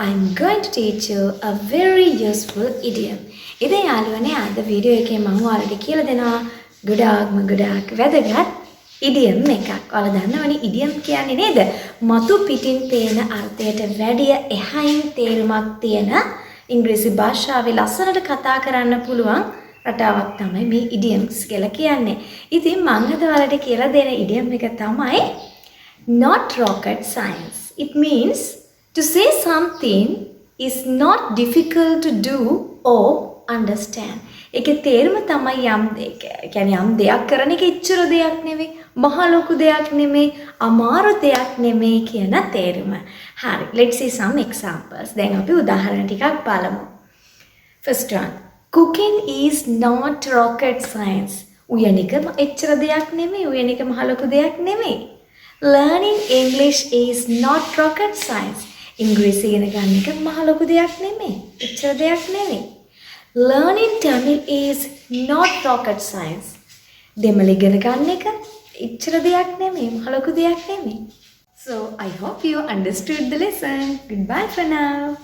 I'm going to teach you a very useful idiom. ඉතින් යාළුවනේ අද වීඩියෝ එකේ මම ඔයාලට කියලා දෙනවා ගොඩාක් වැදගත් idiom එකක්. ඔයාලා දන්නවනේ idiom කියන්නේ නේද? මතු පිටින් පේන අර්ථයට වැඩිය එහයින් තේරුමක් තියෙන ඉංග්‍රීසි භාෂාවේ ලස්සනට කතා කරන්න පුළුවන් රටාවක් තමයි මේ idioms කියලා කියන්නේ. ඉතින් මම අද ඔයාලට කියලා දෙන idiom එක තමයි not rocket science. It means to say something is not difficult to do or understand. ඒකේ තේරුම තමයි යම් දෙයක් කරන එක ඉච්චර දෙයක් නෙවෙයි, මහ ලොකු දෙයක් නෙමෙයි, අමාරු දෙයක් නෙමෙයි කියන තේරුම. හරි, let's see some examples. දැන් අපි උදාහරණ ටිකක් බලමු. First one. Cooking is not rocket science. උයන එක එච්චර දෙයක් නෙමෙයි, උයන එක මහ ලොකු දෙයක් නෙමෙයි. Learning English is not rocket science. ඉංග්‍රීසි ඉගෙන ගන්න එක මහ ලොකු දෙයක් නෙමෙයි. එච්චර දෙයක් නෙමෙයි. Learning Tamil is not rocket science. දෙමළ ඉගෙන ගන්න එක එච්චර දෙයක් නෙමෙයි, මහ ලොකු දෙයක් නෙමෙයි. So I hope you understood the lesson. Goodbye for now.